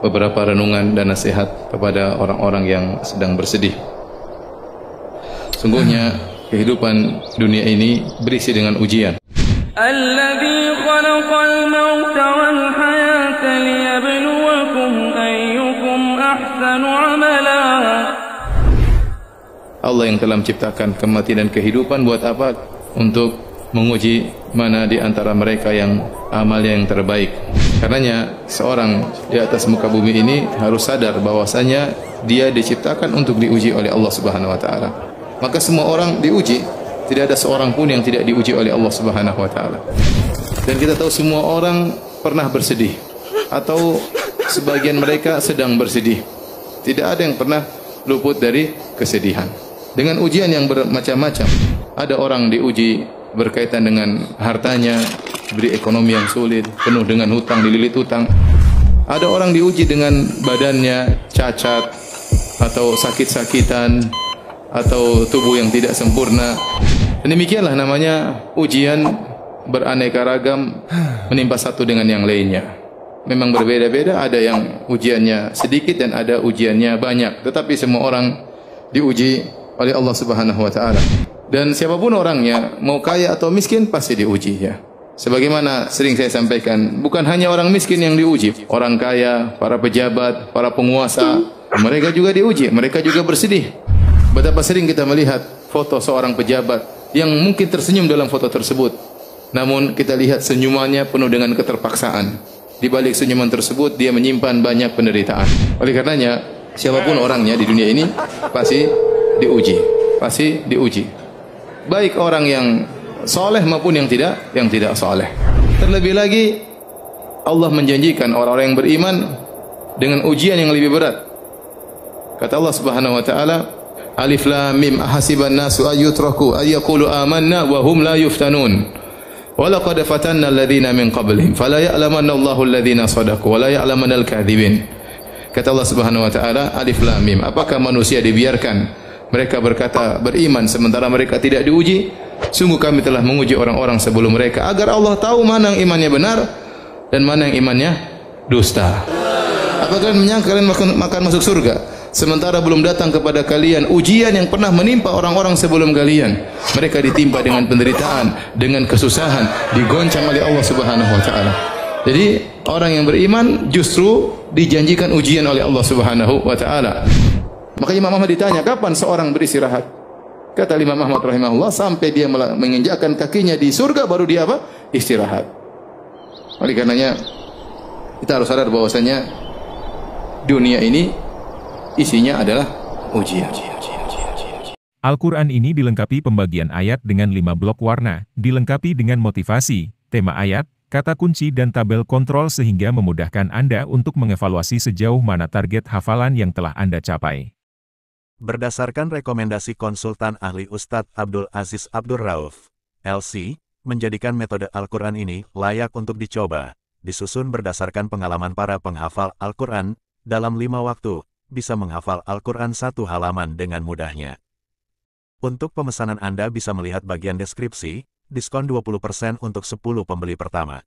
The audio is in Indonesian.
beberapa renungan dan nasihat kepada orang-orang yang sedang bersedih. Sungguhnya kehidupan dunia ini berisi dengan ujian. Alladzi khalaqal mauta wal hayata liyabluwakum ayyukum ahsanu amala. Allah yang telah menciptakan kematian dan kehidupan buat apa? Untuk menguji mana di antara mereka yang amalnya yang terbaik. Karenanya seorang di atas muka bumi ini harus sadar bahwasanya dia diciptakan untuk diuji oleh Allah Subhanahu wa taala. Maka semua orang diuji, tidak ada seorang pun yang tidak diuji oleh Allah Subhanahu wa taala. Dan kita tahu semua orang pernah bersedih atau sebagian mereka sedang bersedih. Tidak ada yang pernah luput dari kesedihan. Dengan ujian yang bermacam-macam. Ada orang diuji berkaitan dengan hartanya, diberi ekonomi yang sulit, penuh dengan hutang, dililit hutang. Ada orang diuji dengan badannya cacat atau sakit-sakitan atau tubuh yang tidak sempurna. Dan demikianlah namanya ujian beraneka ragam menimpa satu dengan yang lainnya. Memang berbeda-beda, ada yang ujiannya sedikit dan ada ujiannya banyak. Tetapi semua orang diuji oleh Allah Subhanahu wa taala. Dan siapapun orangnya, mau kaya atau miskin pasti diuji ya. Sebagaimana sering saya sampaikan, bukan hanya orang miskin yang diuji, orang kaya, para pejabat, para penguasa, mereka juga diuji, mereka juga bersedih. Betapa sering kita melihat foto seorang pejabat yang mungkin tersenyum dalam foto tersebut. Namun kita lihat senyumannya penuh dengan keterpaksaan. Di balik senyuman tersebut dia menyimpan banyak penderitaan. Oleh karenanya, siapapun orangnya di dunia ini pasti diuji, pasti diuji. Baik orang yang soleh maupun yang tidak soleh. Terlebih lagi Allah menjanjikan orang-orang yang beriman dengan ujian yang lebih berat. Kata Allah Subhanahu wa taala, Alif Lam Mim ahasiban nasu ayyutraku ayyaqulu amanna wa hum la yuftanun. Wa laqad fatanna alladhina min qablihim fala ya'lamanna Allahu alladhina shadaqu wa la ya'lamanna al-kadhibin. Kata Allah Subhanahu wa taala, Alif Lam Mim, apakah manusia dibiarkan mereka berkata beriman sementara mereka tidak diuji? Sungguh kami telah menguji orang-orang sebelum mereka agar Allah tahu mana yang imannya benar dan mana yang imannya dusta. Apakah kalian menyangka kalian akan masuk surga sementara belum datang kepada kalian ujian yang pernah menimpa orang-orang sebelum kalian? Mereka ditimpa dengan penderitaan, dengan kesusahan, digoncang oleh Allah Subhanahu wa taala. Jadi orang yang beriman justru dijanjikan ujian oleh Allah Subhanahu wa taala. Maka Imam Ahmad ditanya, kapan seorang beristirahat? Kata Imam Ahmad rahimahullah, sampai dia menginjakkan kakinya di surga baru dia apa? Istirahat. Oleh karenanya kita harus sadar bahwasanya dunia ini isinya adalah ujian. Al-Quran ini dilengkapi pembagian ayat dengan 5 blok warna, dilengkapi dengan motivasi, tema ayat, kata kunci dan tabel kontrol sehingga memudahkan Anda untuk mengevaluasi sejauh mana target hafalan yang telah Anda capai. Berdasarkan rekomendasi konsultan ahli Ustadz Abdul Aziz Abdur Rauf, LC, menjadikan metode Al-Quran ini layak untuk dicoba, disusun berdasarkan pengalaman para penghafal Al-Quran, dalam 5 waktu, bisa menghafal Al-Quran 1 halaman dengan mudahnya. Untuk pemesanan Anda bisa melihat bagian deskripsi, diskon 20% untuk 10 pembeli pertama.